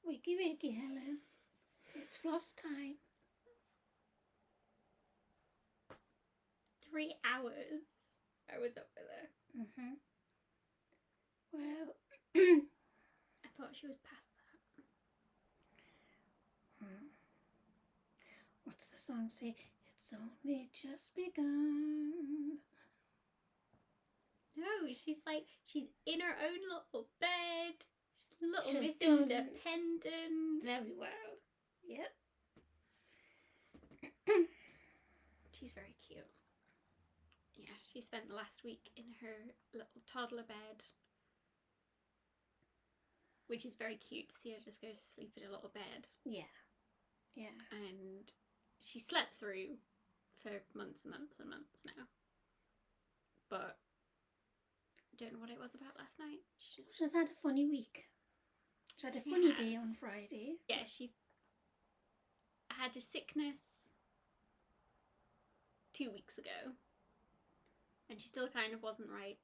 Wakey, wakey, Helen. It's floss time. 3 hours I was up with her. Mm-hmm. Well, I thought she was past that. What's the song say? It's only just begun. No, she's in her own little bed. She's a little She's Miss done Independent. very well. Yep. She's very cute. Yeah, she spent the last week in her little toddler bed, which is very cute to see her just go to sleep in a little bed. Yeah. Yeah. And she slept through for months and months and months now. But don't know what it was about last night. She's had a funny week. She had a funny day on Friday. Yeah, she had a sickness 2 weeks ago. And she still kind of wasn't right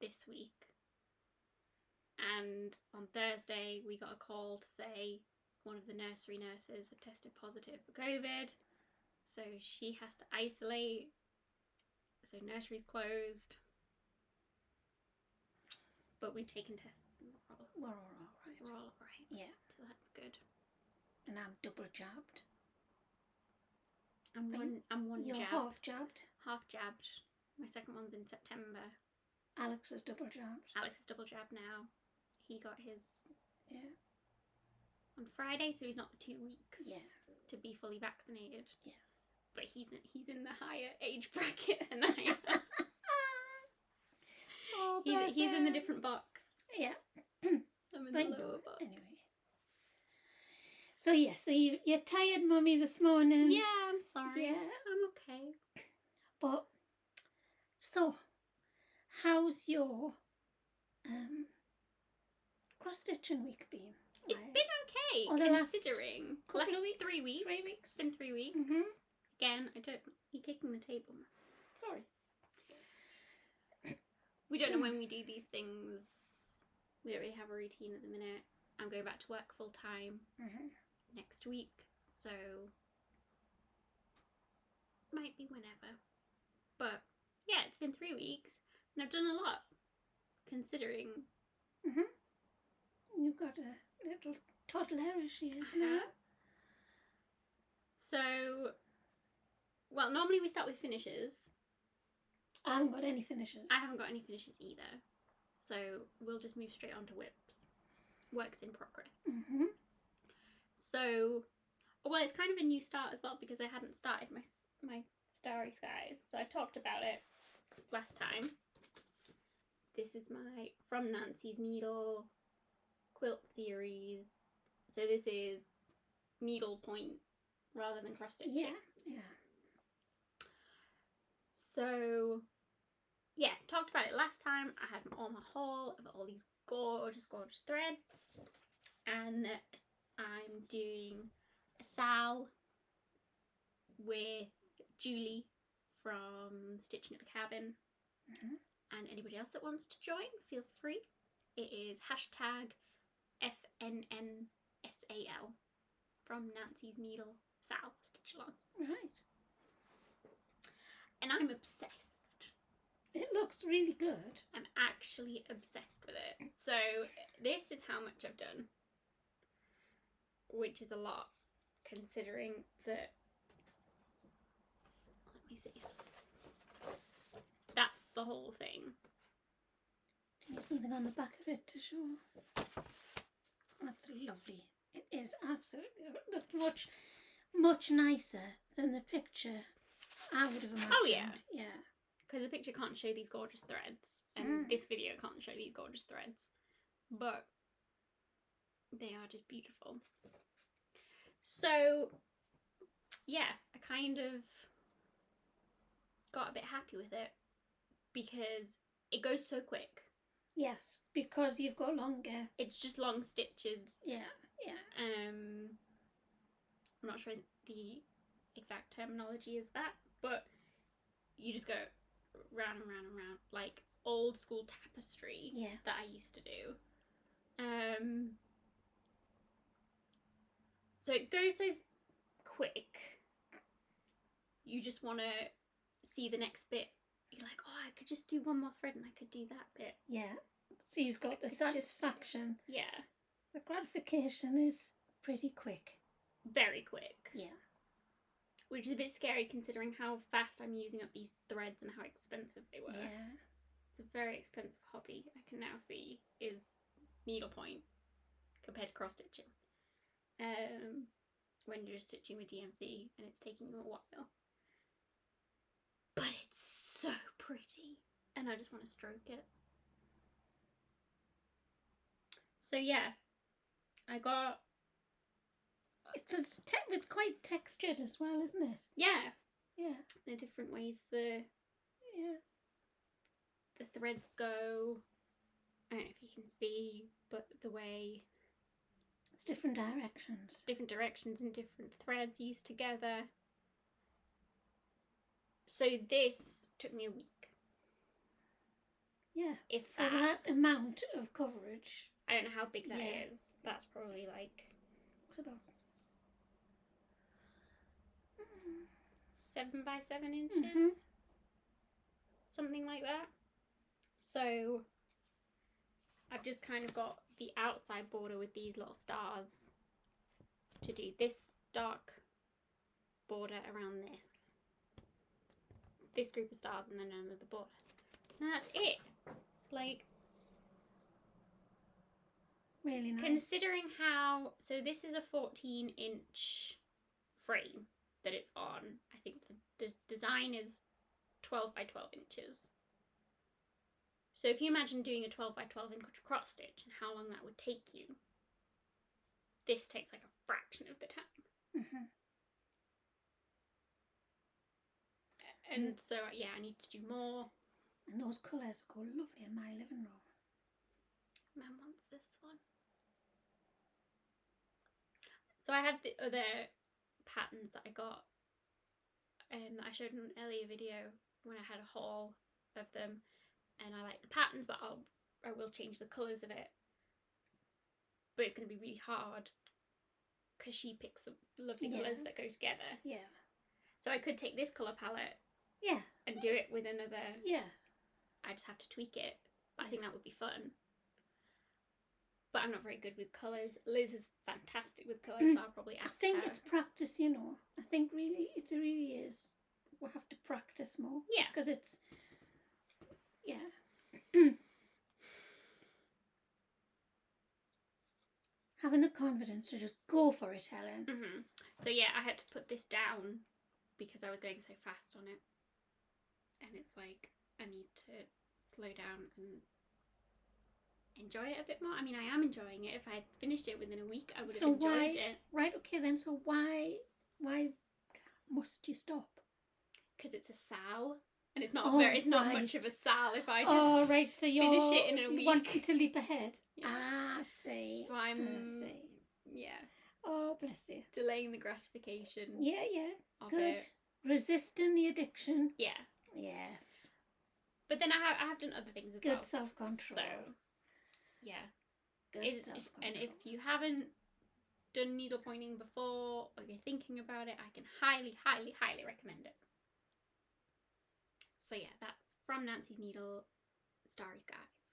this week. And on Thursday, we got a call to say one of the nursery nurses had tested positive for COVID. So she has to isolate. So nursery's closed. But we've taken tests and we're all right. We're all alright. Yeah. So that's good. And I'm double jabbed. I'm one You're jabbed. half jabbed. Half jabbed. My second one's in September. Alex is double jabbed. Alex is double jabbed now. He got his on Friday, so he's not the 2 weeks to be fully vaccinated. Yeah. But he's in the higher age bracket than I am. Oh, he's in the different box. Yeah. I'm in the lower box. Anyway. So so you're tired, Mummy, this morning. Yeah, I'm sorry. Yeah. I'm okay. But so how's your cross stitching week been? It's been okay, considering last couple of weeks, 3 weeks. 3 weeks. It's been 3 weeks. Mm-hmm. Again, you're kicking the table. Sorry. We don't know when we do these things. We don't really have a routine at the minute. I'm going back to work full time next week, so might be whenever. But yeah, it's been 3 weeks and I've done a lot, considering. You've got a little toddler, she is now. So, well, normally we start with finishes. I haven't got any finishes. I haven't got any finishes either. So we'll just move straight on to whips. Works in progress. So, well, it's kind of a new start as well because I hadn't started my Starry Skies. So I talked about it last time. This is my From Nancy's Needle quilt series. So this is needle point rather than cross stitching. Yeah. So, yeah, talked about it last time. I had all my haul of all these gorgeous, gorgeous threads. And that I'm doing a sal with Julie from Stitching at the Cabin. And anybody else that wants to join, feel free. It is #FNNSAL From Nancy's Needle Sal Stitch Along. Right. And I'm obsessed. It looks really good. I'm actually obsessed with it. So this is how much I've done, which is a lot, considering that, let me see, that's the whole thing. Do you need something on the back of it to show? That's lovely. It is absolutely, it looks much nicer than the picture I would have imagined. Oh yeah. Yeah. Because the picture can't show these gorgeous threads, and this video can't show these gorgeous threads, but they are just beautiful. So yeah, I kind of got a bit happy with it because it goes so quick. Yes, because you've got longer. It's just long stitches. Yeah. I'm not sure the exact terminology is that, but you just go round and round and round, like old school tapestry that I used to do. So it goes so quick. You just want to see the next bit. You're like, oh, I could just do one more thread and I could do that bit. Yeah. So you've got the satisfaction. Yeah. The gratification is pretty quick. Very quick. Yeah. Which is a bit scary considering how fast I'm using up these threads and how expensive they were. Yeah. It's a very expensive hobby, I can now see, is needlepoint compared to cross stitching. When you're stitching with DMC and it's taking you a while. But it's so pretty and I just want to stroke it. So yeah, I got... It's quite textured as well, isn't it? Yeah. Yeah. The different ways the threads go. I don't know if you can see, but the way... It's different directions. Different directions and different threads used together. So this took me a week. Yeah. If For that amount of coverage. I don't know how big that is. That's probably like... What's about? 7 by 7 inches. Something like that. So I've just kind of got the outside border with these little stars to do this dark border around this group of stars, and then another border. And that's it. Like, really nice. Considering how, so this is a 14-inch frame that it's on. I think the design is 12 by 12 inches. So if you imagine doing a 12 by 12 inch cross stitch and how long that would take you, this takes like a fraction of the time. And so yeah, I need to do more. And those colours go lovely in my living room. Mum wants this one. So I have the other patterns that I got that I showed in an earlier video when I had a haul of them, and I like the patterns, but I will change the colours of it. But it's going to be really hard because she picks some lovely colours that go together. Yeah. So I could take this colour palette and do it with another. Yeah. I just have to tweak it. But I think that would be fun. But I'm not very good with colours. Liz is fantastic with colours, so I'll probably ask her. I think it's practice, you know. I think really, it really is. We'll have to practice more. Yeah. Because it's, having the confidence to just go for it, Helen. So yeah, I had to put this down because I was going so fast on it. And it's like, I need to slow down and enjoy it a bit more. I mean, I am enjoying it. If I had finished it within a week, I would have enjoyed it. Right, okay then, so why must you stop? Because it's a sal, and it's not it's not much of a sal if I just so finish it in a week. You want to leap ahead. Yeah. I see. So I'm yeah. Oh, bless you. Delaying the gratification. Yeah. Of Good. it. Resisting the addiction. Yeah. Yes. But then I have done other things as well. Good self-control. So, yeah. Good self-control. And if you haven't done needle pointing before, or you're thinking about it, I can highly, highly, highly recommend it. So yeah, that's from Nancy's Needle, Starry Skies.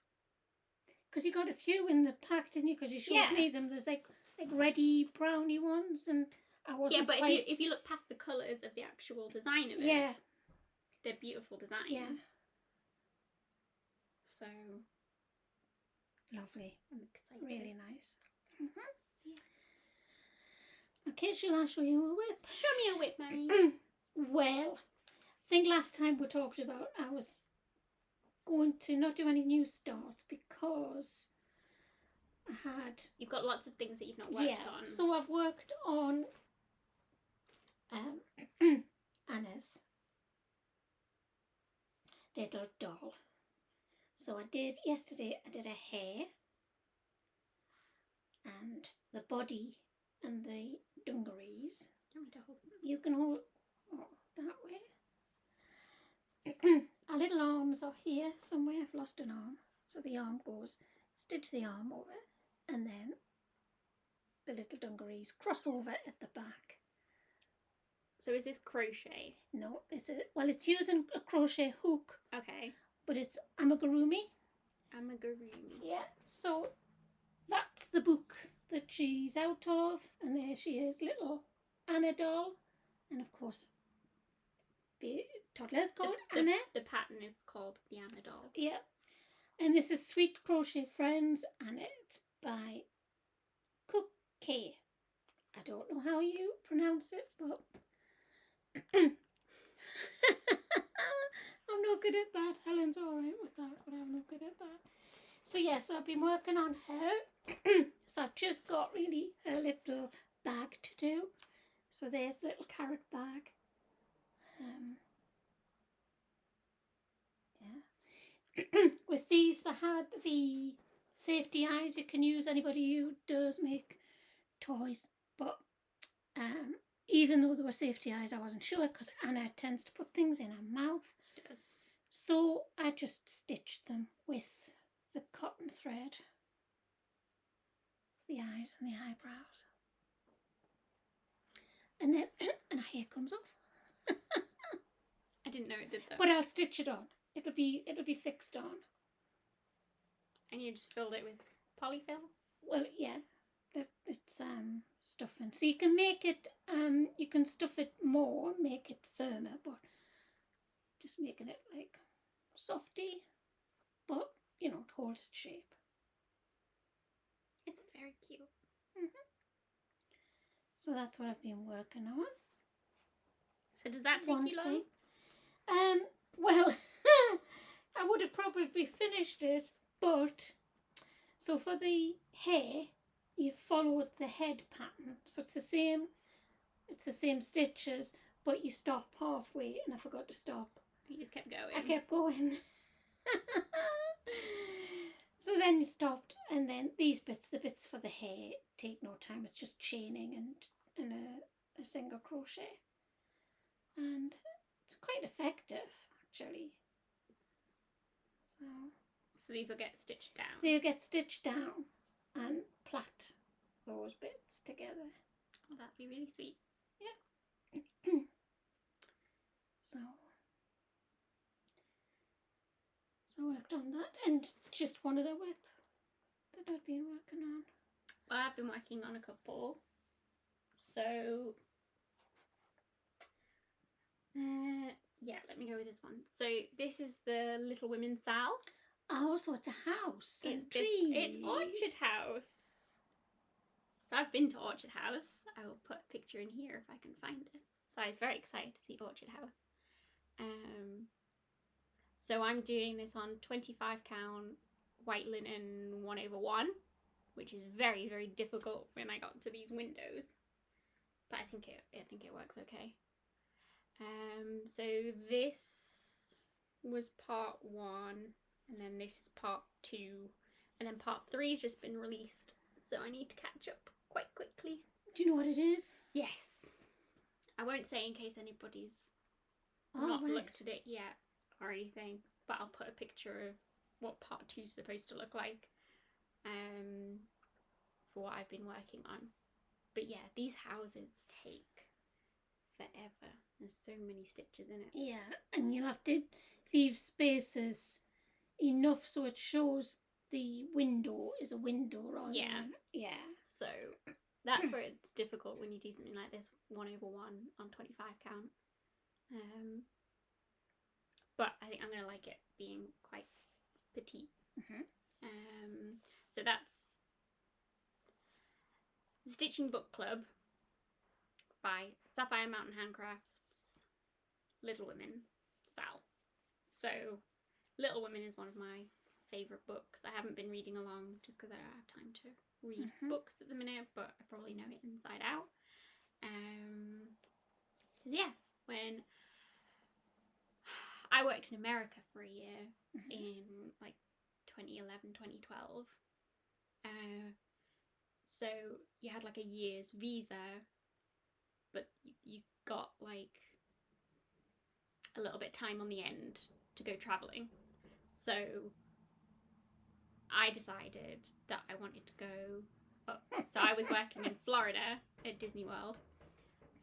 Because you got a few in the pack, didn't you? Because you showed me them. There's like ready brownie ones, and I wasn't. Yeah, but quite... if you look past the colours of the actual design of it, they're beautiful designs. Yeah. So lovely. I'm excited. Really nice. Okay, shall I show you a whip? Show me a whip, Mummy. Well, I think last time we talked about I was going to not do any new starts because I had... You've got lots of things that you've not worked on. So I've worked on Anna's little doll. So yesterday I did a hair and the body and the dungarees. Do you want me to hold them? You can hold that way. Our little arms are here somewhere. I've lost an arm. So the arm goes, stitch the arm over, and then the little dungarees crossover at the back. So is this crochet? No, this is, well, it's using a crochet hook, Okay. but it's amigurumi. Amigurumi. Yeah, so that's the book that she's out of, and there she is, little Anna doll, and of course, the toddler's called Anna. The pattern is called the Anna doll. Yeah, and this is Sweet Crochet Friends, and it's by Crochet. I don't know how you pronounce it, but I'm not good at that. Helen's alright with that, but I'm not good at that. So yes, I've been working on her. So I've just got really her little bag to do. So there's a little carrot bag. Yeah. With these, they had the safety eyes you can use. Anybody who does make toys, but even though there were safety eyes, I wasn't sure because Anna tends to put things in her mouth. She does. So I just stitched them with the cotton thread, the eyes and the eyebrows, and then and her hair comes off. I didn't know it did that. But I'll stitch it on. It'll be fixed on. And you just filled it with polyfill? Well, yeah, it's stuffing. So you can make it. You can stuff it more, make it firmer, but just making it like softy, but you know, it holds its shape. It's very cute. So that's what I've been working on. So does that take you long? Well, I would have probably finished it, but so for the hair, you follow the head pattern. So it's the same stitches, but you stop halfway, and I forgot to stop. You just kept going. I kept going. So then you stopped, and then these bits, the bits for the hair, take no time. It's just chaining and a single crochet, and it's quite effective actually. So these will get stitched down. They'll get stitched down and plait those bits together. Oh, that'd be really sweet. Yeah. So I worked on that, and just one other whip that I've been working on. Well, I've been working on a couple. So yeah, let me go with this one. So this is the Little Women Sal. Oh, so it's a house and trees. It's Orchard House. So I've been to Orchard House. I will put a picture in here if I can find it. So I was very excited to see Orchard House. So I'm doing this on 25 count white linen 1/1, which is very, very difficult when I got to these windows. But I think it works okay. So this was part 1, and then this is part 2, and then part 3's just been released. So I need to catch up quite quickly. Do you know what it is? Yes. I won't say in case anybody's not looked at it yet or anything, but I'll put a picture of what part 2's supposed to look like for what I've been working on. But yeah, these houses take forever. There's so many stitches in it. Yeah, and you'll have to leave spaces enough so it shows the window is a window rather than... Yeah. So that's where it's difficult when you do something like this 1/1 on 25 count. But I think I'm going to like it being quite petite. So that's the Stitching Book Club by Sapphire Mountain Handcrafts, Little Women, Sal. So Little Women is one of my favourite books. I haven't been reading along just because I don't have time to read books at the minute, but I probably know it inside out. Because yeah, when I worked in America for a year in like 2011, 2012. So you had like a year's visa, but you got like a little bit time on the end to go travelling. So I decided that I wanted to go up. So I was working in Florida at Disney World,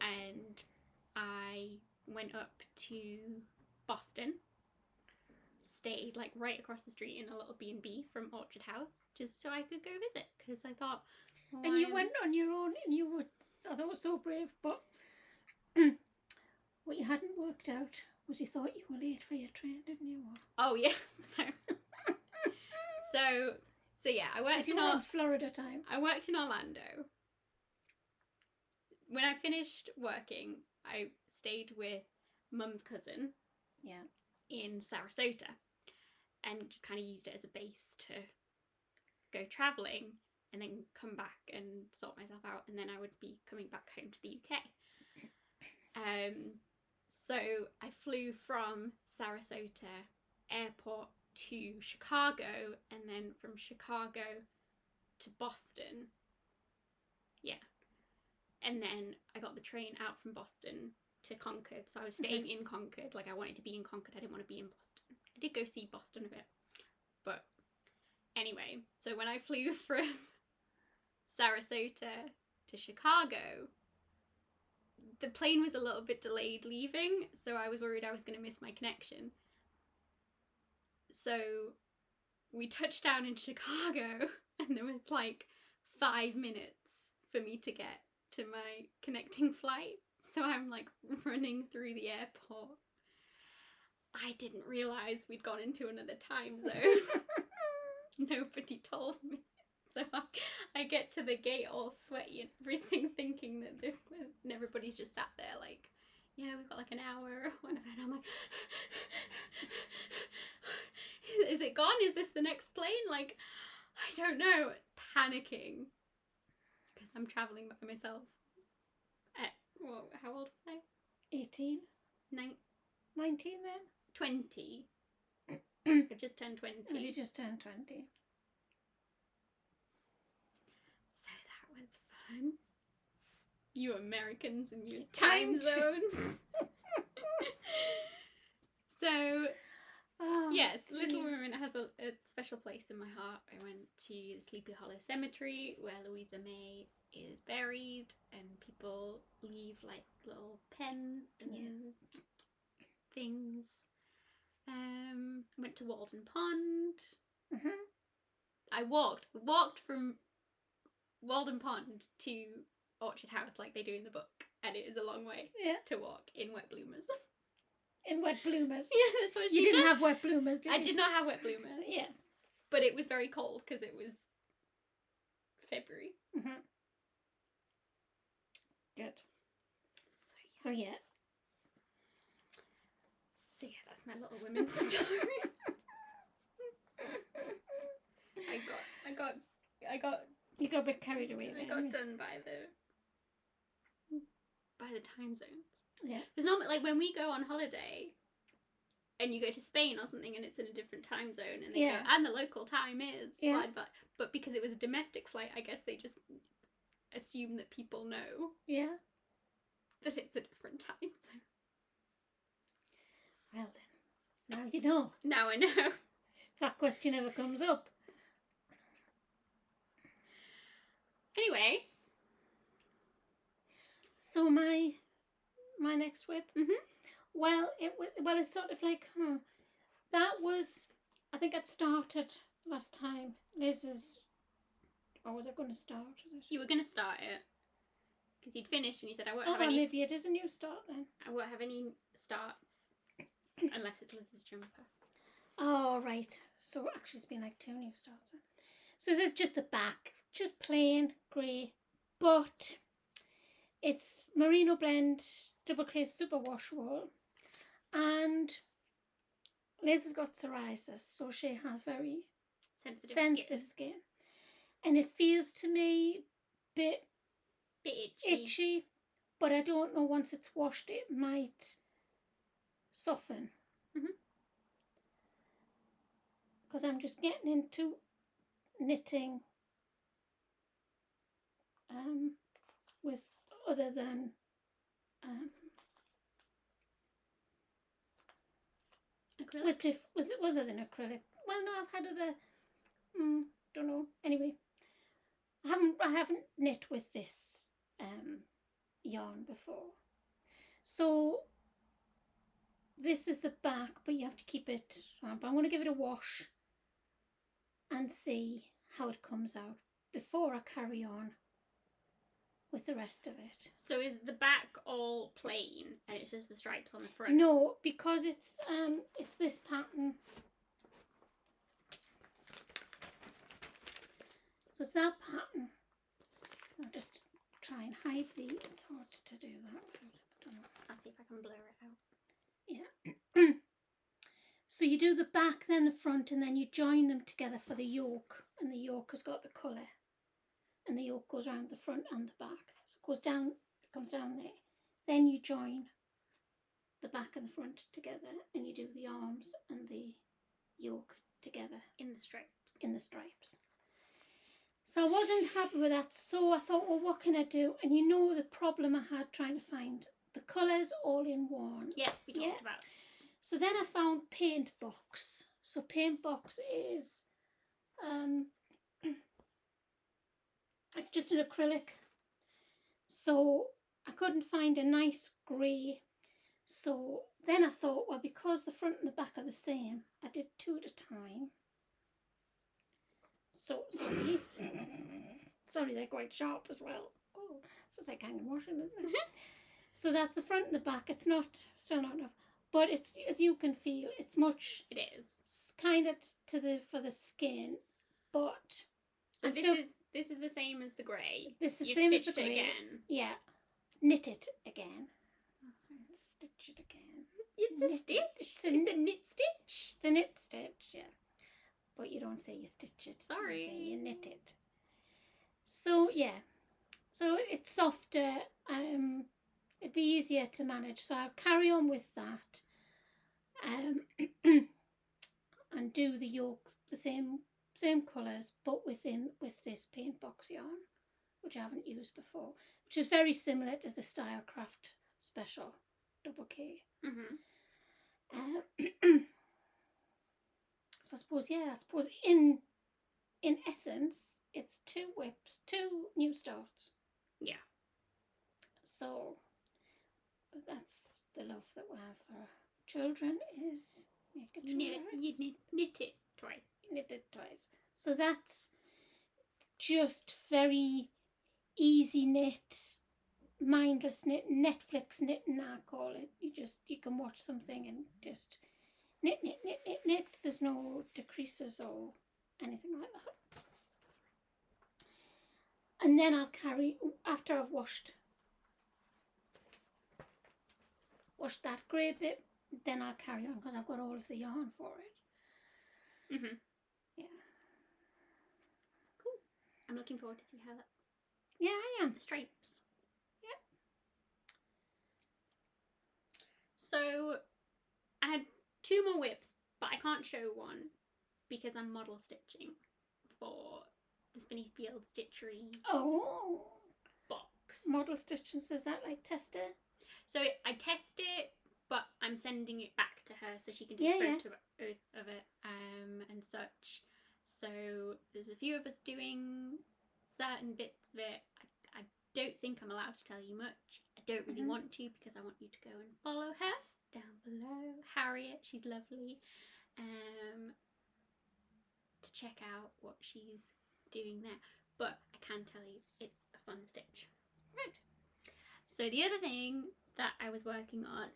and I went up to Boston, stayed like right across the street in a little B&B from Orchard House, just so I could go visit, because I thought, well, And you went on your own, and you were, I thought it was so brave, but what you hadn't worked out was you thought you were late for your train, didn't you? Oh yeah, so yeah, I worked in Florida time. I worked in Orlando. When I finished working, I stayed with Mum's cousin. Yeah. In Sarasota, and just kind of used it as a base to go travelling and then come back and sort myself out, and then I would be coming back home to the UK. So I flew from Sarasota airport to Chicago, and then from Chicago to Boston. Yeah. And then I got the train out from Boston to Concord, so I was staying in Concord. Like, I wanted to be in Concord, I didn't want to be in Boston. I did go see Boston a bit, but anyway, so when I flew from Sarasota to Chicago, the plane was a little bit delayed leaving, so I was worried I was going to miss my connection. So we touched down in Chicago, and there was like 5 minutes for me to get to my connecting flight. So I'm like running through the airport. I didn't realise we'd gone into another time zone. Nobody told me. So I get to the gate all sweaty and everything, thinking that and everybody's just sat there like, yeah, we've got like an hour or whatever. And I'm like, is it gone? Is this the next plane? Like, I don't know. Panicking. Because I'm travelling by myself. Well, how old was I? 18? 19 then? 20. I just turned 20. Oh, you just turned 20. So that was fun. You Americans and your time zones. So, yes, Little Women has a special place in my heart. I went to the Sleepy Hollow Cemetery where Louisa May is buried, and people leave like little pens and things. Went to Walden Pond. I walked from Walden Pond to Orchard House like they do in the book, and it is a long way to walk in wet bloomers. In wet bloomers? Yeah, that's what she did. You didn't have wet bloomers, did you? I did not have wet bloomers. Yeah. But it was very cold because it was February. Good. So yeah, that's my Little Women story. You got a bit carried away there. I got done by the time zones. Yeah. Because normally, like when we go on holiday, and you go to Spain or something, and it's in a different time zone, and they go, and the local time is, but because it was a domestic flight, I guess they just assume that people know. Yeah. That it's a different time zone. Well then, now you know. Now I know. If that question ever comes up. Anyway. So my next whip. Well, it's sort of like, that was, I think I'd started last time. Liz's, or was I going to start? You were going to start it. Because you'd finished and you said, I won't have any... maybe it is a new start then. I won't have any starts unless it's Liz's jumper. Oh, right. So actually it's been like 2 new starts then. So this is just the back. Just plain grey. But it's Merino Blend Double Clay Superwash Wool. And Liz has got psoriasis, so she has very sensitive skin. And it feels to me bit itchy, but I don't know, once it's washed it might soften. Because I'm just getting into knitting with other than acrylic. With other than acrylic. Well, no, I've had other, don't know. Anyway, I haven't knit with this yarn before. So this is the back, but you have to keep it round. But I'm going to give it a wash and see how it comes out before I carry on with the rest of it. So is the back all plain and it's just the stripes on the front? No, because it's this pattern. So it's that pattern. I'll just try and hide the. It's hard to do that. I don't know. I'll see if I can blur it out. Yeah. So you do the back, then the front, and then you join them together for the yoke. And the yoke has got the colour. And the yoke goes around the front and the back. So it goes down, it comes down there. Then you join the back and the front together, and you do the arms and the yoke together In the stripes. in the stripes. So I wasn't happy with that, so I thought, well, what can I do? And you know the problem I had trying to find the colours all in one. Yes, we talked about. So then I found Paint Box. So Paint Box is, it's just an acrylic. So I couldn't find a nice grey. So then I thought, well, because the front and the back are the same, I did 2 at a time. So, sorry. Sorry, they're quite sharp as well. Oh, so it's like hanging washing, isn't it? So that's the front and the back. It's still not enough. But it's, as you can feel, it's much. It is. Kind of for the skin, but. So this is the same as the grey. This is the You've same as stitched the it grey. again. Yeah. Knit it again. Stitch it again. It's a stitch. It's a knit stitch. It's a knit stitch, yeah. But you don't say you stitch it. Sorry. You say you knit it. So, yeah. So it's softer. It'd be easier to manage. So I'll carry on with that. And do the yoke the same colours, but with this Paint Box yarn, which I haven't used before, which is very similar to the Stylecraft Special Double K. So I suppose in essence it's 2 whips, 2 new starts. Yeah. So that's the love that we have for children, is making sure you knit it twice. Knit it twice. So that's just very easy knit, mindless knit, Netflix knitting I call it. You can watch something and just knit. There's no decreases or anything like that. And then I'll carry, after I've washed that grey bit, then I'll carry on because I've got all of the yarn for it. Yeah. Cool. I'm looking forward to see how that. Yeah, I am. The stripes. Yeah. So I had 2 more whips, but I can't show one because I'm model stitching for the Spinneyfield Stitchery box. Model stitching, so is that like tester? So I test it, but I'm sending it back to her so she can take photos of it and such. So there's a few of us doing certain bits of it. I don't think I'm allowed to tell you much. I don't really want to because I want you to go and follow her down below. Harriet, she's lovely. To check out what she's doing there. But I can tell you it's a fun stitch. Right. So the other thing that I was working on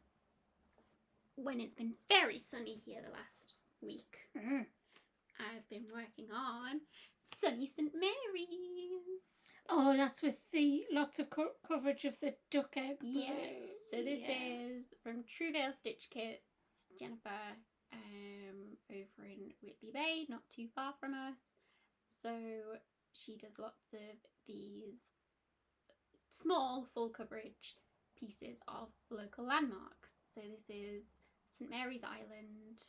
when it's been very sunny here the last week, I've been working on Sunny St Mary's. Oh, that's with the lots of coverage of the duck egg blue. Yes. So this is from Truevale Stitch Kits, Jennifer, over in Whitley Bay, not too far from us. So she does lots of these small full coverage pieces of local landmarks. So this is St Mary's Island.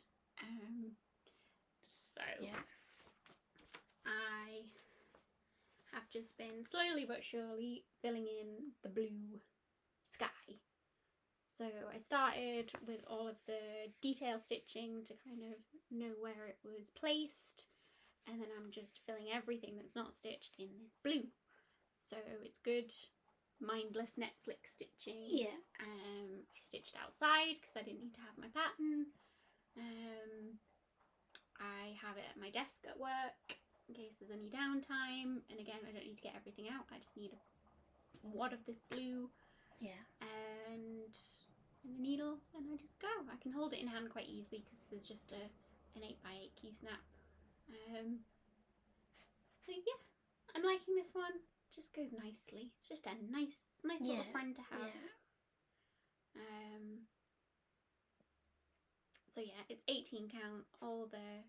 I have just been slowly but surely filling in the blue sky. So I started with all of the detail stitching to kind of know where it was placed. and then I'm just filling everything that's not stitched in this blue. So it's good mindless Netflix stitching. Yeah. I stitched outside because I didn't need to have my pattern. I have it at my desk at work in case there's any downtime, and again, I don't need to get everything out. I just need a wad of this blue, Yeah, and a needle, and I just go. I can hold it in hand quite easily because this is just an 8x8 Q-snap. So yeah, I'm liking this one. Just goes nicely. It's just a nice little friend to have. So yeah, it's 18 count. All the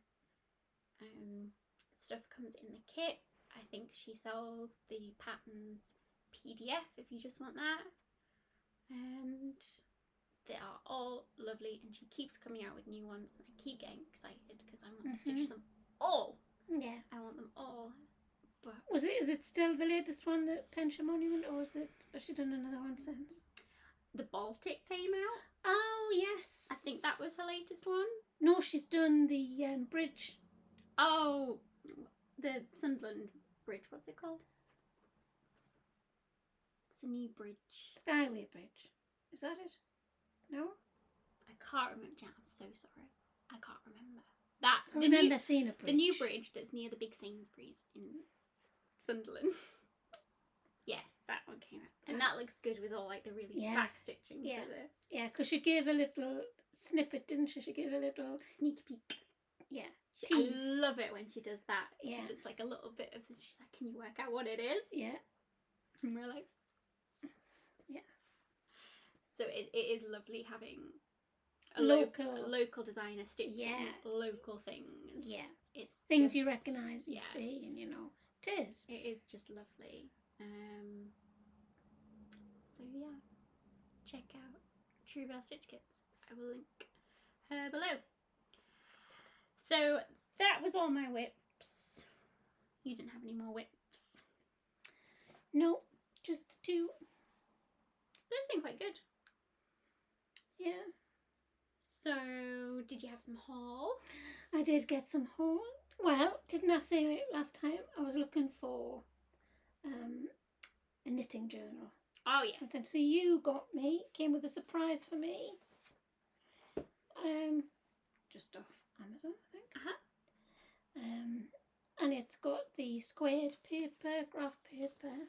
stuff comes in the kit. I think she sells the patterns PDF if you just want that. And they are all lovely, and she keeps coming out with new ones, and I keep getting excited because I want to stitch them all. Yeah. I want them all. But is it still the latest one, the Pension Monument, or has she done another one since? The Baltic came out. Oh yes, I think that was her latest one. No, she's done the bridge. Oh, the Sunderland Bridge. What's it called? It's a new bridge. Skyway Bridge. Is that it? No? I can't remember. I'm so sorry. I can't remember. I remember seeing a bridge. The new bridge that's near the big Sainsbury's in Sunderland. Yes, that one came out. And that looks good with all like the really back stitching. Yeah. Yeah, because she gave a little snippet, didn't she? She gave a little sneak peek. Yeah. I love it when she does that. Yeah. She does like a little bit of this. She's like, can you work out what it is? Yeah. And we're like, yeah. So it is lovely having a local designer stitching local things. Yeah. It's things you recognise, you see, and you know, it is. It is just lovely. So yeah, check out True Bell Stitch Kits. I will link her below. So that was all my whips. You didn't have any more whips? No, just 2. That's been quite good. Yeah. So, did you have some haul? I did get some haul. Well, didn't I say it last time? I was looking for a knitting journal. Oh, yeah. So you came with a surprise for me. Just off Amazon, I think. And it's got the squared paper, graph paper.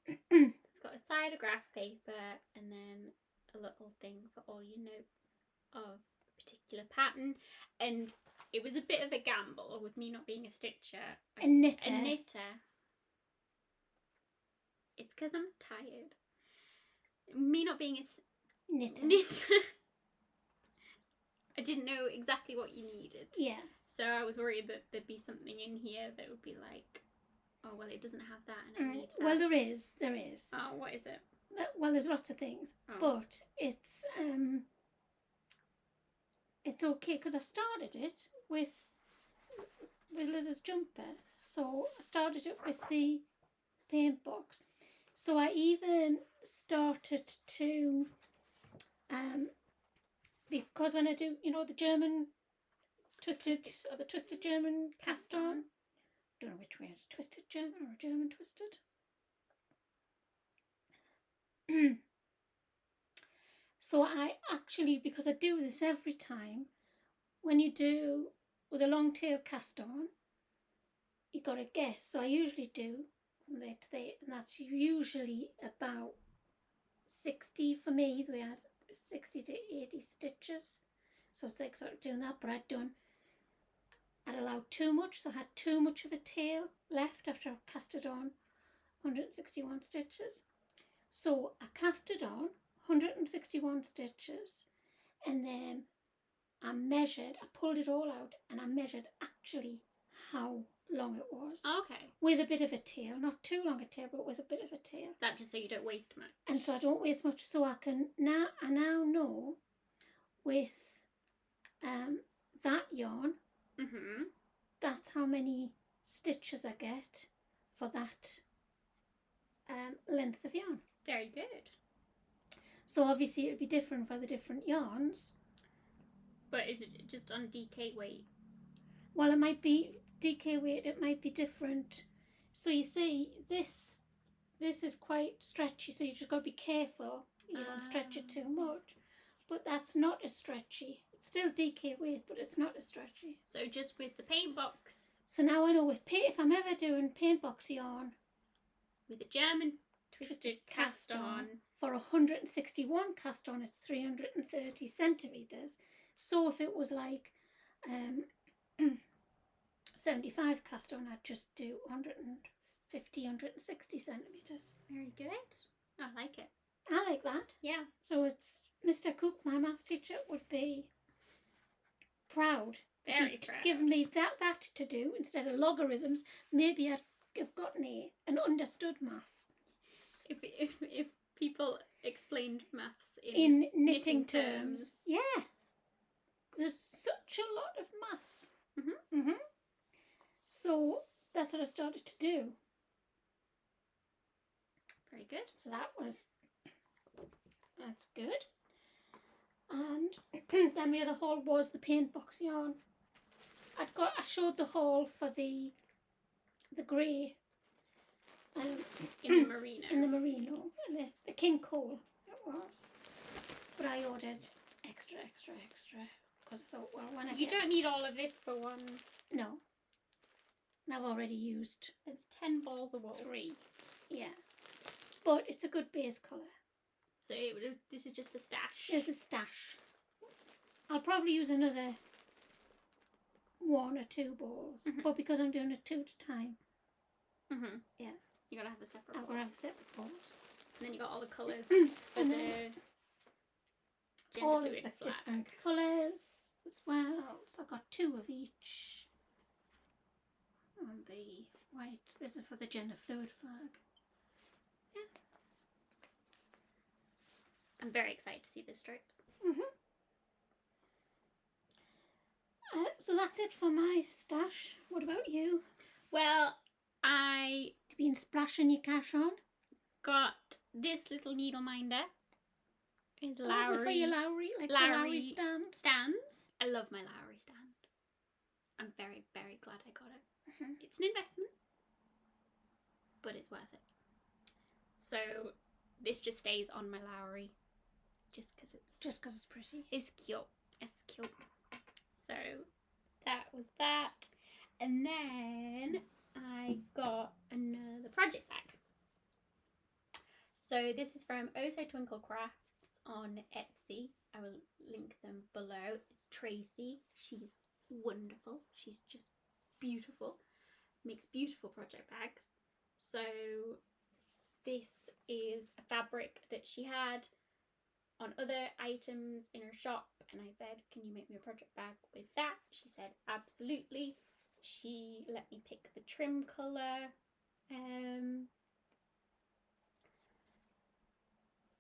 It's got a side of graph paper and then a little thing for all your notes of a particular pattern. And it was a bit of a gamble with me not being a stitcher. A knitter. It's because I'm tired. Me not being a knitter. I didn't know exactly what you needed. Yeah. So I was worried that there'd be something in here that would be like, oh, well, it doesn't have that and I need that. Well, there is. Oh, what is it? Well, there's lots of things. Oh. But it's okay because I started it with Liz's jumper. So I started it with the paint box. So I even started to, because when I do, the German twisted, or the twisted German cast on, don't know which way, it's twisted German or German twisted. So I actually, because I do this every time, when you do with a long tail cast on, you got to guess. So I usually do from there to there, and that's usually about 60 for me. We had 60 to 80 stitches. So it's like sort of doing that, but I'd allowed too much, so I had too much of a tail left after I cast it on 161 stitches. So I cast it on 161 stitches, and then I pulled it all out, and I measured actually how long it was. Okay. With a bit of a tail, not too long a tail, but with a bit of a tail. That just so you don't waste much. And so I don't waste much, so I now know with that yarn, that's how many stitches I get for that length of yarn. Very good. So obviously it'll be different for the different yarns. But is it just on DK weight? Well, it might be DK weight, it might be different. So you see, this is quite stretchy, so you just got to be careful you don't stretch it too much. But that's not as stretchy. It's still DK weight, but it's not as stretchy. So just with the paint box. So now I know with paint, if I'm ever doing paint box yarn With a German twisted cast on. For 161 cast on, it's 330 centimetres. So if it was like 75 cast on, I'd just do 150, 160 centimetres. Very good. I like it. I like that. Yeah. So it's Mr. Cook, my maths teacher, would be proud. Very if he'd proud. given me that to do instead of logarithms, maybe I'd have gotten an understood math. If people explained maths in knitting terms. Yeah. There's such a lot of maths. So that's what I started to do. Very good. So that's good. And then the other haul was the paint box yarn. I showed the haul for the grey. In the merino. In the merino. The king coal it was. But I ordered extra. Because I thought, well, when I don't need all of this for one. No. I've already used. It's 10 balls of wool. 3. Yeah. But it's a good base colour. So this is just the stash. It's a stash. I'll probably use another 1 or 2 balls. But because I'm doing it 2 at a time. Yeah. You gotta have the separate I've got to have the separate balls. And then you got all the colours for the gender all of fluid the flag. different colours as well. So I've got 2 of each. And the white. This is for the gender fluid flag. Yeah. I'm very excited to see the stripes. So that's it for my stash. What about you? Well, I Been splashing your cash on? got this little needle minder. Is Lowry. For your Lowry, like Lowry the Lowry stand. stands. I love my Lowry stand. I'm very, very glad I got it. It's an investment, but it's worth it. So this just stays on my Lowry, just because it's pretty. It's cute. It's cute. So that was that, and then I got another project bag. So this is from Oh So Twinkle Crafts on Etsy. I will link them below. It's Tracy. She's wonderful. She's just beautiful. Makes beautiful project bags. So this is a fabric that she had on other items in her shop, and I said, can you make me a project bag with that? She said absolutely. She let me pick the trim colour.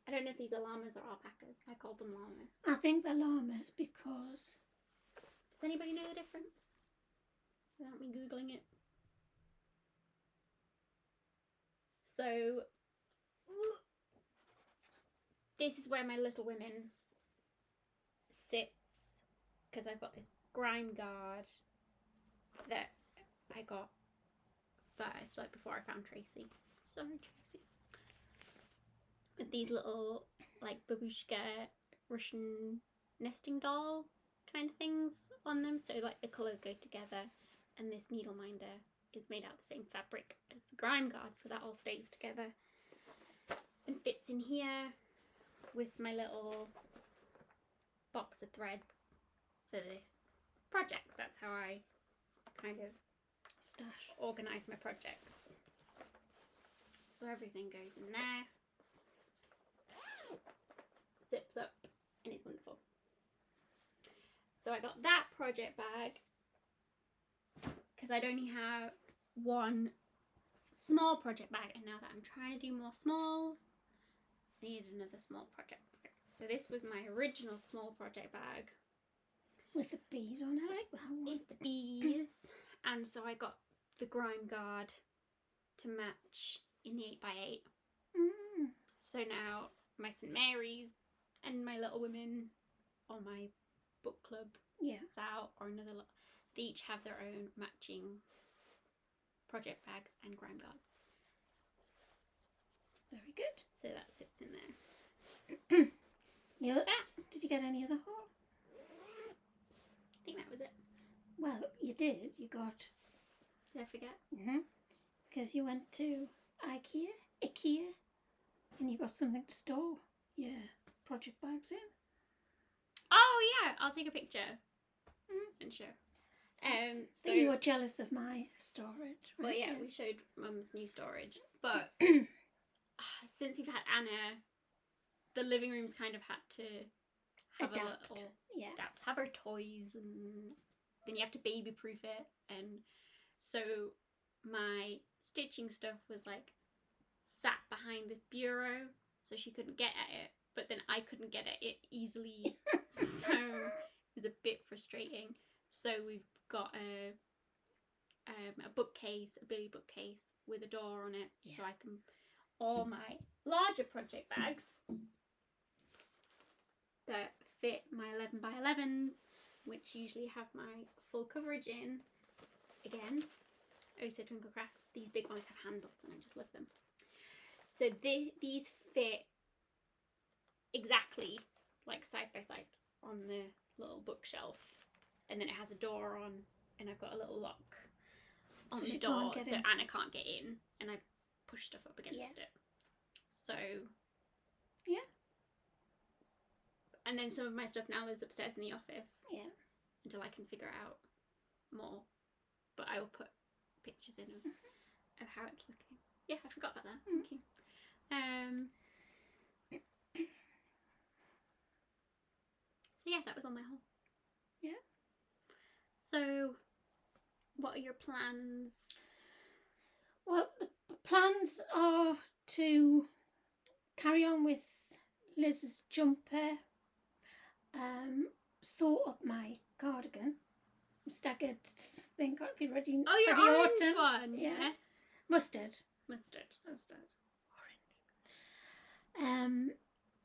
I don't know if these are llamas or alpacas. I called them llamas. I think they're llamas because... Does anybody know the difference? Without me Googling it. So this is where my Little Women sits, because I've got this grime guard that I got first, like before I found Tracy. Sorry, Tracy. With these little like babushka Russian nesting doll kind of things on them, so like the colours go together, and this needle minder is made out of the same fabric as the grime guard, so that all stays together and fits in here with my little box of threads for this project. That's how I kind of organise my projects. So everything goes in there, zips up, and it's wonderful. So I got that project bag because I'd only have one small project bag, and now that I'm trying to do more smalls, I needed another small project bag. So this was my original small project bag. With the bees on it, I like that one. With the bees. And so I got the grime guard to match in the 8x8. So now my St Mary's and my Little Women or my book club Yeah. Sal or another they each have their own matching project bags and grime guards. Very good. So that sits in there. Did you get any other haul? I think that was it. Well, you did. You got... Did I forget? Because you went to IKEA, and you got something to store your project bags in. Oh yeah, I'll take a picture and show. So you were jealous of my storage. Well, yeah, we showed Mum's new storage, but since we've had Anna, the living room's kind of had to have adapt, have her toys, and then you have to baby-proof it, and so my stitching stuff was like sat behind this bureau, so she couldn't get at it, but then I couldn't get at it easily, so it was a bit frustrating. So we've got a bookcase, a Billy bookcase with a door on it, so I can all my larger project bags that fit my 11 by 11s, which usually have my full coverage in. Again, I always say Twinkle Craft, these big ones have handles and I just love them. So these fit exactly like side by side on the little bookshelf, and then it has a door on, and I've got a little lock on the door so Anna can't get in, and I push stuff up against it. So yeah. And then some of my stuff now lives upstairs in the office. Yeah. Until I can figure out more. But I will put pictures in of how it's looking. Yeah, I forgot about that. Thank you. So yeah, that was on my haul. Yeah. So, what are your plans? Well, the plans are to carry on with Liz's jumper, sew up my cardigan. Staggered thing got to be ready for the autumn. One, yes. Mustard. Orange.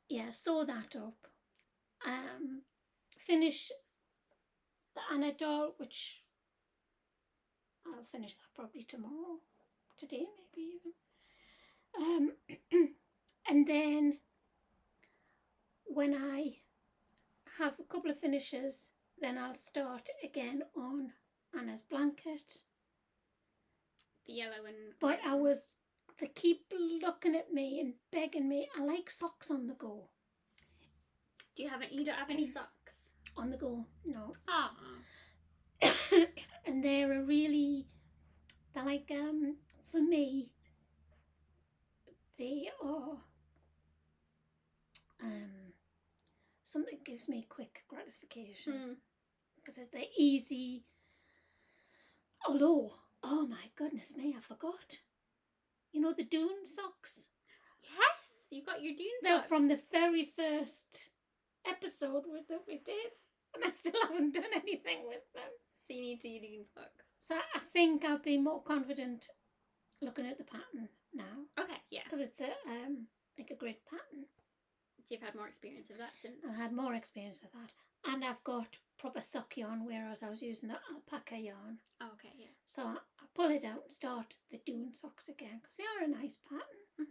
Yeah, sew that up. Finish the Anna doll, which I'll finish that probably tomorrow. Today, maybe even. And then when I have a couple of finishes, then I'll start again on Anna's blanket. The yellow one. But they keep looking at me and begging me. I like socks on the go. You don't have any socks? On the go, no. Ah. And they're like, for me, they are, something gives me quick gratification. Because they're easy. Although, oh my goodness me, I forgot. You know the Dune socks? Yes, you've got your Dune socks. They're from the very first episode that we did, and I still haven't done anything with them. So you need to use Dune socks. So I think I'll be more confident looking at the pattern now. Okay, yeah. Because it's like a great pattern. So you've had more experience of that since? I've had more experience of that. And I've got proper sock yarn, whereas I was using the alpaca yarn. Oh, okay, yeah. So I pull it out and start the Dune socks again, because they are a nice pattern.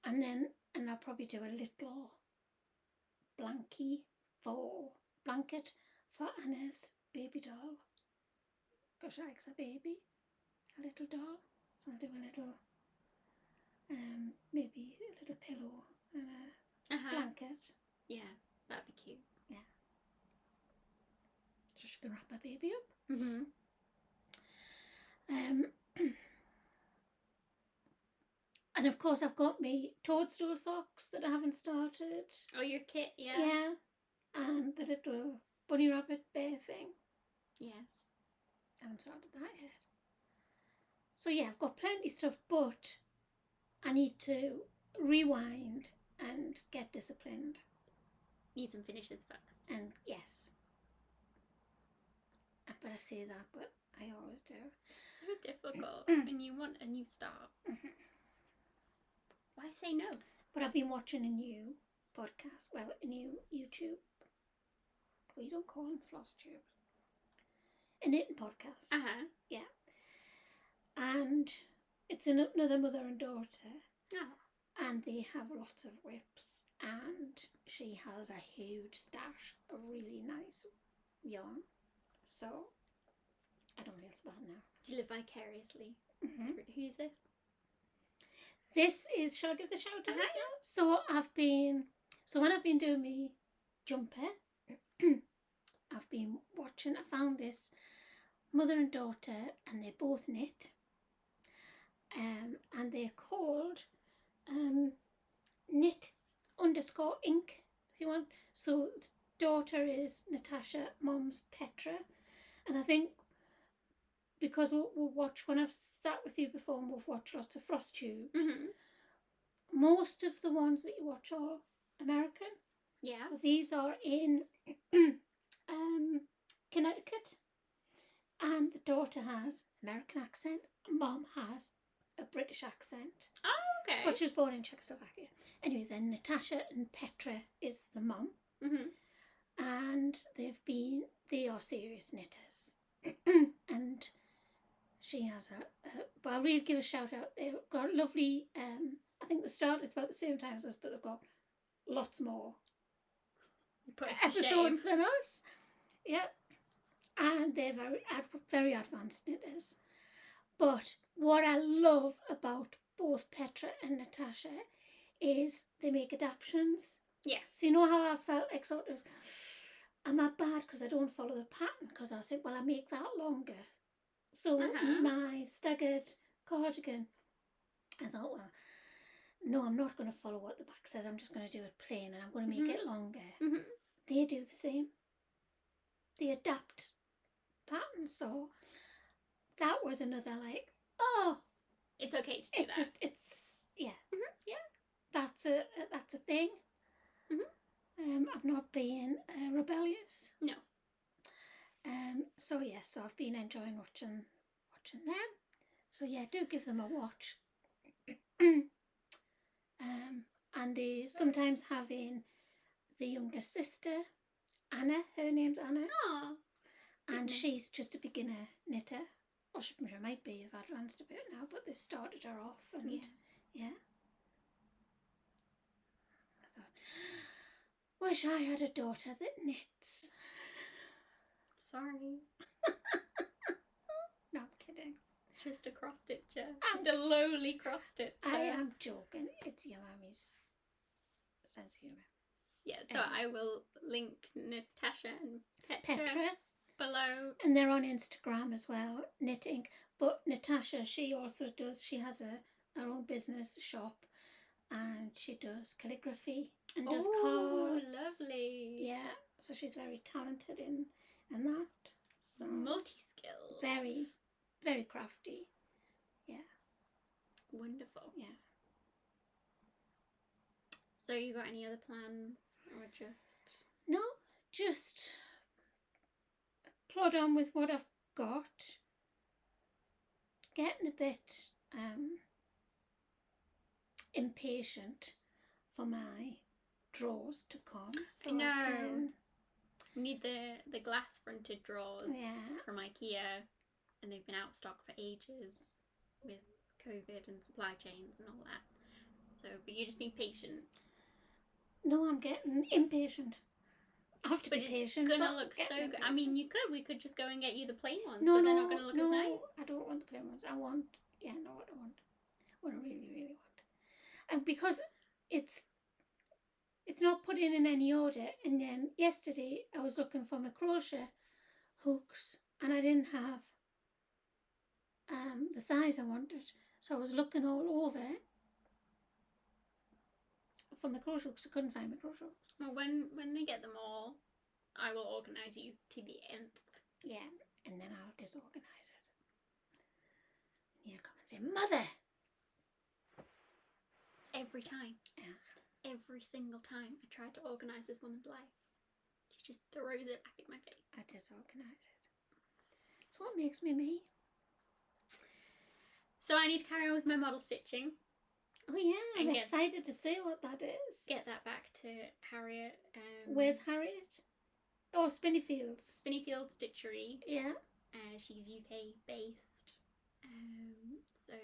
And I'll probably do a little blanket for Anna's baby doll. Because she likes a baby, a little doll. So I'll do a little, maybe a little pillow and a blanket. Yeah, that'd be cute. Yeah. So she can wrap my baby up. And of course I've got my toadstool socks that I haven't started. Oh, your kit, yeah. Yeah. And the little bunny rabbit bear thing. Yes. I haven't started that yet. So yeah, I've got plenty of stuff, but I need to rewind and get disciplined. Need some finishes first. And yes. But I say that, but I always do. It's so difficult when you want a new start. Why say no? But I've been watching a new podcast. Well, a new YouTube. We don't call them Flosstube. A knitting podcast. Yeah. And it's another mother and daughter. Oh. And they have lots of whips. And she has a huge stash of really nice yarn. So, I don't feel so bad now. Do you live vicariously? Mm-hmm. Who's this? This is, shall I give the shout out now? So when I've been doing my jumper, I've been watching, I found this mother and daughter, and they both knit. And they're called knit_ink, if you want. So daughter is Natasha, mom's Petra. And I think because we'll watch, when I've sat with you before and we've watched lots of Flosstubes, most of the ones that you watch are American. Yeah. But these are in Connecticut. And the daughter has American accent. Mom has a British accent. Oh, okay. But she was born in Czechoslovakia. Anyway, then Natasha and Petra is the mum. And they are serious knitters. And she has but I'll really give a shout out. They've got lovely, I think they started about the same time as us, but they've got lots more episodes than us. Yep. And they're very advanced knitters. But what I love about both Petra and Natasha is they make adaptations. Yeah. So you know how I felt like sort of, am I bad because I don't follow the pattern? Because I said, well, I make that longer. So my staggered cardigan, I thought, well, no, I'm not going to follow what the back says. I'm just going to do it plain and I'm going to make it longer. They do the same. They adapt patterns. So that was another like, oh, it's okay to do that. It's yeah, yeah. That's a thing. I'm not being rebellious. No. So yes, so I've been enjoying watching them. So yeah, do give them a watch. And they sometimes have in the younger sister, Anna. Her name's Anna. Oh. And she's just a beginner knitter. Or she might be have advanced a bit now, but they started her off and yeah. I thought, wish I had a daughter that knits. Sorry. No, I'm kidding. Just a cross stitcher. Just a lowly cross stitcher. I am joking. It's your mummy's sense of humour. Yeah, so I will link Natasha and Petra below. And they're on Instagram as well, knitting. But Natasha, she has her own business shop, and she does calligraphy and does cards. Lovely. Yeah, so she's very talented in that. So multi-skilled. Very, very crafty. Yeah. Wonderful. Yeah. So you got any other plans, or just? No, just plod on with what I've got. Getting a bit impatient for my drawers to come. So I know. We need the glass fronted drawers from IKEA, and they've been out of stock for ages with COVID and supply chains and all that. So, but you just be patient. No, I'm getting impatient. I have to be patient. It's gonna look so good. I mean, we could just go and get you the plain ones, but they're not gonna look as nice. I don't want the plain ones. I want, what I really, really want. And because it's not put in any order. And then yesterday I was looking for my crochet hooks and I didn't have the size I wanted. So I was looking all over for my crochet hooks. I couldn't find my crochet hooks. Well, when they get them all, I will organise you to the nth. Yeah, and then I'll disorganise it. And you'll come and say, Mother! Every time. Yeah. Every single time I try to organise this woman's life, she just throws it back at my face. I disorganise it. It's what makes me me. So I need to carry on with my model stitching. Oh yeah, I'm And get- excited to see what that is. Get that back to Harriet. Where's Harriet? Oh, Spinnyfields. Spinnyfield Stitchery. Yeah. She's UK based. So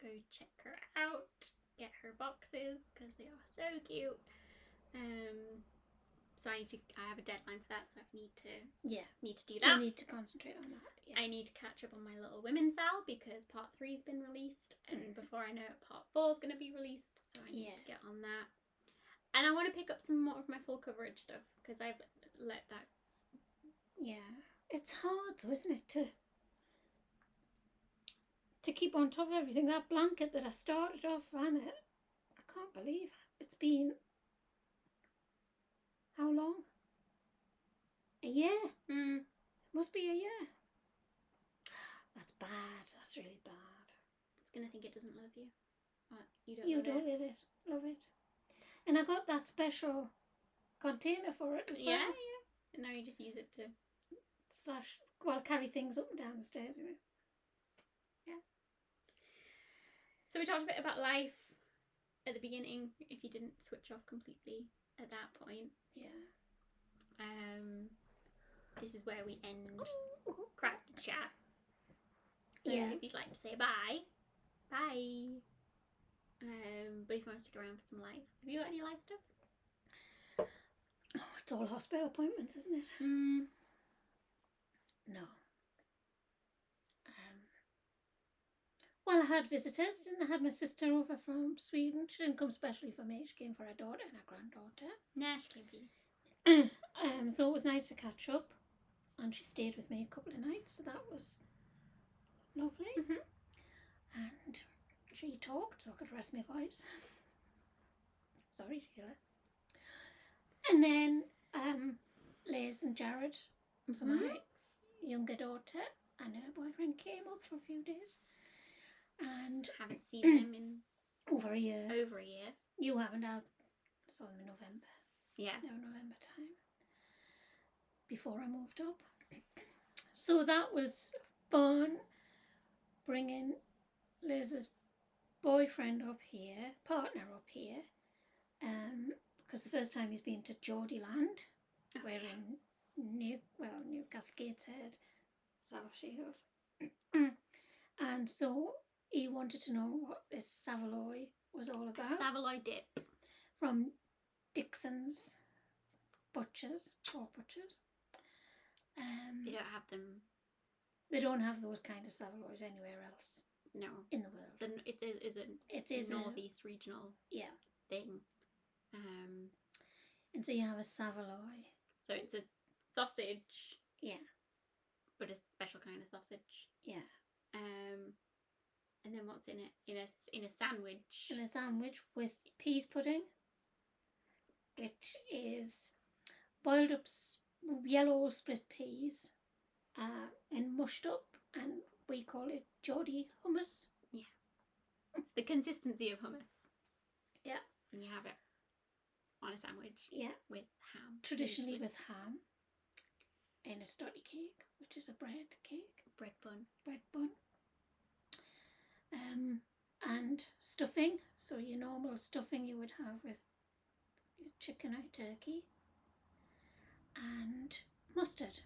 go check her out. Get her boxes because they are so cute. So I have a deadline for that, so I need to do that. I need to concentrate on that. Yeah. I need to catch up on my Little Women's Cell because part 3's been released, and before I know it, part 4's going to be released, so I need to get on that. And I want to pick up some more of my full coverage stuff because I've let that. Yeah, it's hard though, isn't it, to keep on top of everything. That blanket that I started off on it, I can't believe it's been how long? A year? It must be a year. That's bad. That's really bad. It's gonna think it doesn't love you. You don't love it. Love it. And I got that special container for it as well. Yeah. And now you just use it to carry things up and down the stairs, you know. Yeah. So we talked a bit about life at the beginning, if you didn't switch off completely at that point. Yeah. This is where we end Crafted Chat. So if you'd like to say bye. But if you want to stick around for some life, have you got any life stuff? Oh, it's all hospital appointments, isn't it? No. Well, I had visitors, didn't I? I had my sister over from Sweden. She didn't come specially for me. She came for her daughter and her granddaughter. Nah, she came for you. So it was nice to catch up, and she stayed with me a couple of nights, so that was lovely. And she talked, so I could rest my voice. Sorry, Sheila. And then Liz and Jared, so my younger daughter, and her boyfriend came up for a few days. And haven't seen them in over a year. You haven't? I saw them in November. Yeah. No, November time. Before I moved up. So that was fun, bringing Liz's boyfriend up here, partner up here, because the first time he's been to Geordieland. We're in Newcastle Gateshead, South Shields. And so he wanted to know what this Savoy was all about. Savoy dip. From Dixon's Butchers, pork butchers. They don't have them. They don't have those kind of Savoys anywhere else. No. In the world. It is a northeast regional thing. And so you have a Savoy. So it's a sausage. Yeah. But a special kind of sausage. Yeah. And then what's in it? In a sandwich. In a sandwich with peas pudding, which is boiled up yellow split peas and mushed up, and we call it Geordie hummus. Yeah. It's the consistency of hummus. Yeah. And you have it on a sandwich. Yeah. With ham. Traditionally with ham. In a stoddy cake, which is a bread cake. Bread bun. And stuffing. So your normal stuffing you would have with chicken or turkey. And mustard,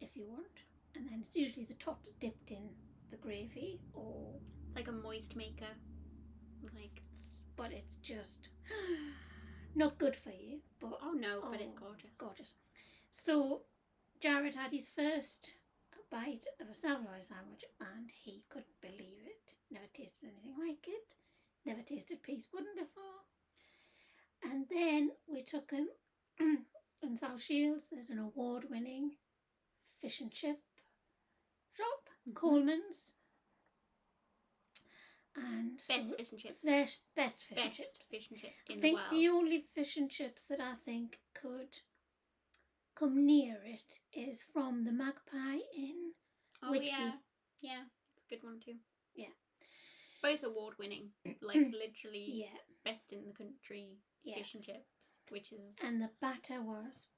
if you want. And then it's usually the top's dipped in the gravy, or it's like a moist maker. But it's just not good for you. But but it's gorgeous. Gorgeous. So Jared had his first bite of a Savoy sandwich and he couldn't believe it. Never tasted anything like it. Never tasted peas pudding before. And then we took him in South Shields. There's an award-winning fish and chip shop, Coleman's. And best fish and chips. Best fish and chips. Fish and chips in I the think world. the only fish and chips that I think could come near it is from the Magpie in Whitby. Yeah, it's a good one too. Yeah, both award winning, literally. Yeah, best in the country fish and chips, which is. And the batter was,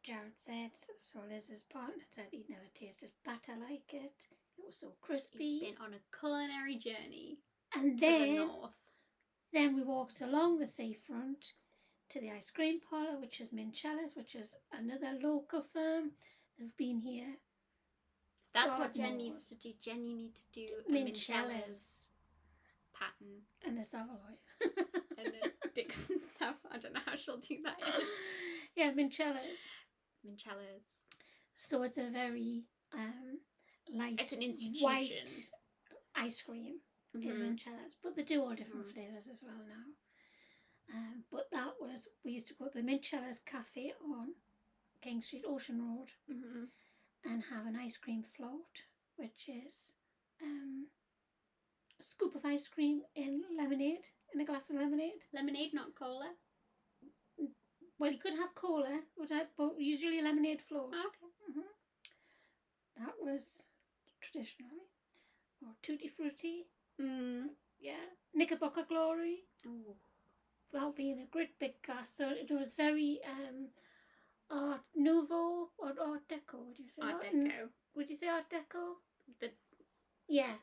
Jared said, so Liz's partner said he'd never tasted batter like it. It was so crispy. He's been on a culinary journey and to the north. Then we walked along the seafront to the ice cream parlour, which is Minchella's, which is another local firm. They've been here. That's God what Jen knows. needs to do. Jen, you need to do a Minchella's Minchella's pattern. And a Savoy. And then Dixon Savoy. I don't know how she'll do that either. Yeah, Minchella's. Minchella's. So it's a very light, It's an institution. white ice cream is Minchella's. But they do all different flavours as well now. But that was, we used to go to the Minchella's Cafe on King Street, Ocean Road, and have an ice cream float, which is a scoop of ice cream in lemonade, in a glass of lemonade. Lemonade, not cola? Well, you could have cola, but usually a lemonade float. Oh, okay. That was traditionally. Or Tutti Frutti. Yeah. Knickerbocker Glory. Ooh. That would be in a great big glass. So it was very Art Nouveau or Art Deco, would you say? Art Deco. Would you say Art Deco? The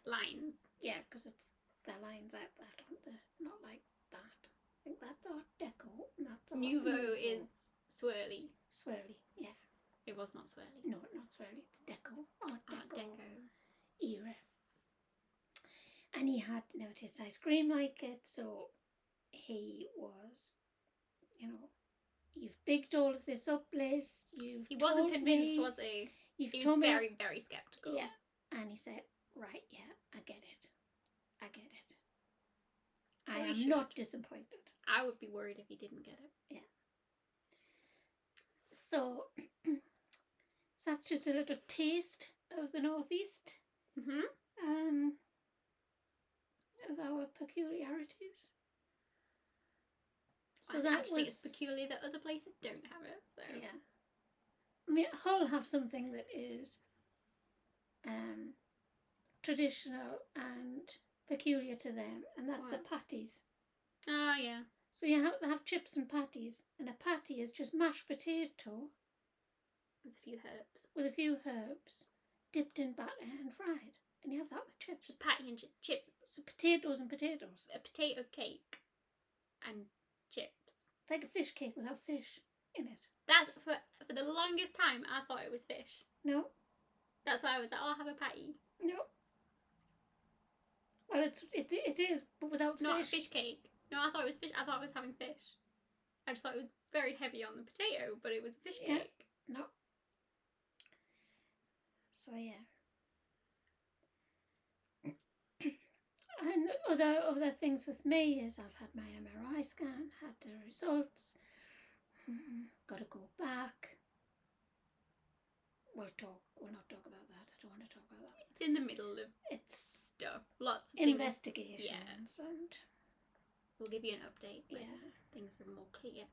lines. Yeah, because it's the lines out that, aren't they? Not like that. I think that's Art Deco. And that's Art Nouveau is swirly. Swirly, yeah. It was not swirly. No, not swirly. It's Deco. Art Deco. Era. And he had never tasted ice cream like it, so he was, you've bigged all of this up, Liz. He wasn't convinced, was he? He was very, very sceptical. Yeah. And he said, right, yeah, I get it. I get it. So I am not disappointed. I would be worried if he didn't get it. Yeah. So that's just a little taste of the Northeast. Of our peculiarities. So that was, it's peculiar that other places don't have it. So yeah. I mean, Hull have something that is traditional and peculiar to them, and that's the patties. Oh yeah. So you have chips and patties, and a patty is just mashed potato with a few herbs, dipped in batter and fried, and you have that with chips. Just patty and chips. So potatoes and potatoes. A potato cake and chips. It's like a fish cake without fish in it. That's for the longest time I thought it was fish. No. That's why I was like, oh, I'll have a patty. No. Well, it is, but without Not fish. A fish cake. No, I thought it was fish. I thought I was having fish. I just thought it was very heavy on the potato, but it was a fish cake. No. So yeah. And other things with me is I've had my MRI scan, had the results. Got to go back. We'll not talk about that. I don't want to talk about that. It's in the middle of stuff. Lots of investigations, and we'll give you an update when things are more clear.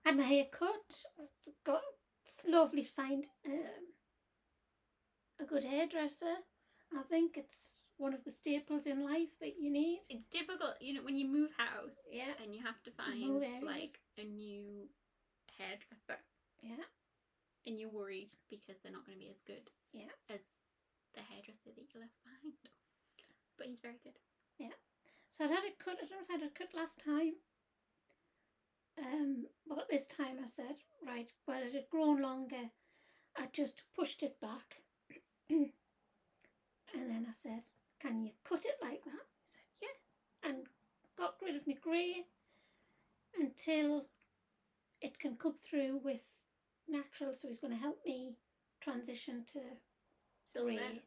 Had my hair cut. It's lovely to find a good hairdresser. I think it's one of the staples in life that you need. It's difficult, when you move house, and you have to find like a new hairdresser. Yeah. And you're worried because they're not going to be as good. Yeah. As the hairdresser that you left behind. But he's very good. Yeah. So I'd had it cut. I don't know if I had it cut last time. But this time I said, right, well, it had grown longer. I just pushed it back. And then I said, can you cut it like that? He said, yeah. And got rid of my grey until it can come through with natural. So he's going to help me transition to grey.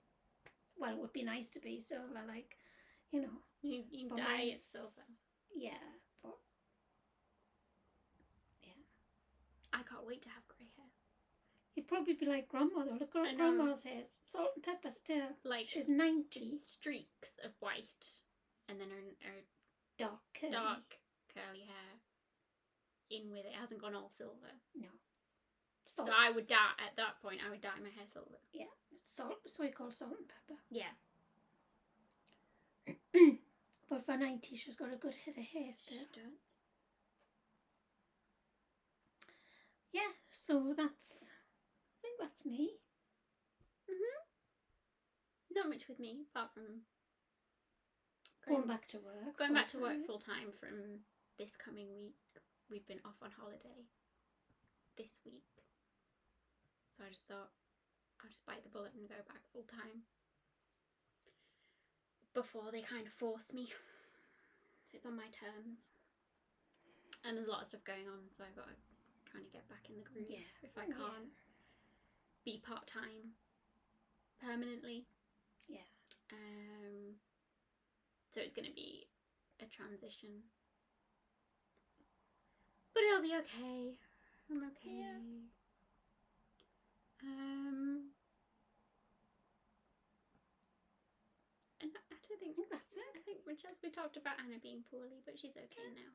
Well, it would be nice to be silver, like, You dye it silver. Yeah, but yeah. I can't wait to have grey hair. You'd probably be like Grandma though. Look at Grandma's hair. Salt and pepper still. Like she's 90. Just streaks of white, and then her dark curly hair in with it. It hasn't gone all silver. No. So I would dye at that point. I would dye my hair silver. Yeah, it's salt. That's what you call salt and pepper. Yeah. But for 90, she's got a good head of hair still. She does. Yeah, so I think that's me. Not much with me, apart from Going back to work. Going back to work full-time. full time from this coming week. We've been off on holiday this week. So I just thought I'll just bite the bullet and go back full time before they kind of force me. So it's on my terms. And there's a lot of stuff going on, so I've got to kind of get back in the groove if I can't be part-time permanently. Yeah. So it's going to be a transition. But it'll be okay. I'm okay. Yeah. And I don't think that's it. I think we talked about Anna being poorly, but she's okay now.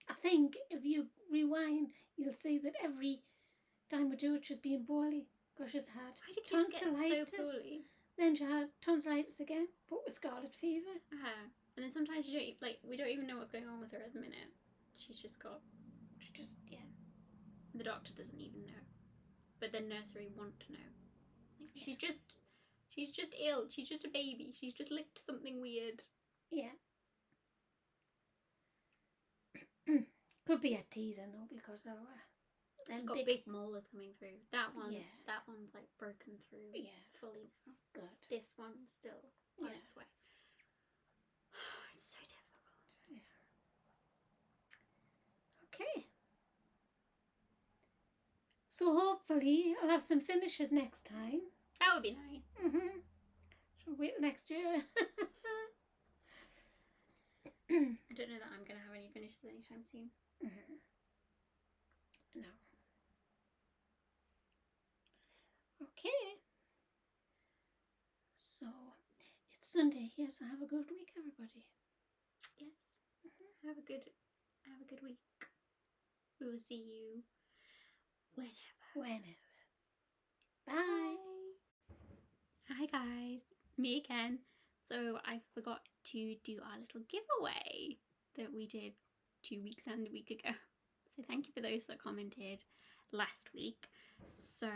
I think if you rewind, you'll see that every time we do it, she's been poorly. Because she's had Why do kids get so tonsillitis. poorly? Then she had tonsillitis again, but with scarlet fever. And then sometimes you don't, like, we don't even know what's going on with her at the minute. She's just got... She just, The doctor doesn't even know. But the nursery want to know. Like, she's just ill. She's just a baby. She's just licked something weird. Yeah. Could be a teething though, because of she's got big molars coming through. That one's like broken through fully now. Good. This one's still on its way. It's so difficult. Yeah. Okay. So hopefully I'll have some finishes next time. That would be nice. Shall we wait next year? I don't know that I'm going to have any finishes anytime soon. No. Okay. So, it's Sunday. Yes, have a good week, everybody. Yes. Have a good week. We will see you whenever. Bye. Hi guys, me again. So I forgot to do our little giveaway that we did 2 weeks and a week ago. So thank you for those that commented last week. So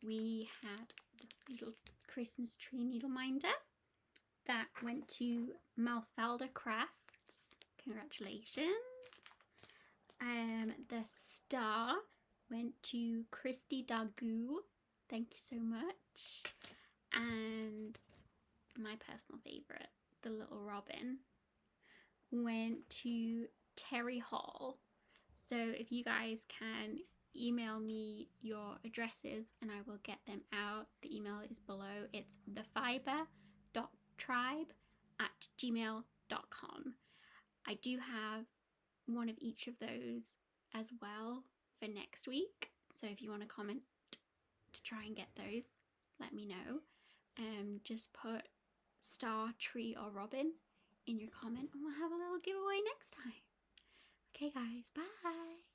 we had the little Christmas tree needle minder that went to Malfalda Crafts. Congratulations. The star went to Christy Dagu. Thank you so much. And my personal favourite, the little robin, went to Terry Hall. So if you guys can email me your addresses and I will get them out. The email is below. It's thefibre.tribe@gmail.com. I do have one of each of those as well for next week. So if you want to comment to try and get those, let me know. Just put star, tree or robin in your comment and we'll have a little giveaway next time. Okay guys, bye!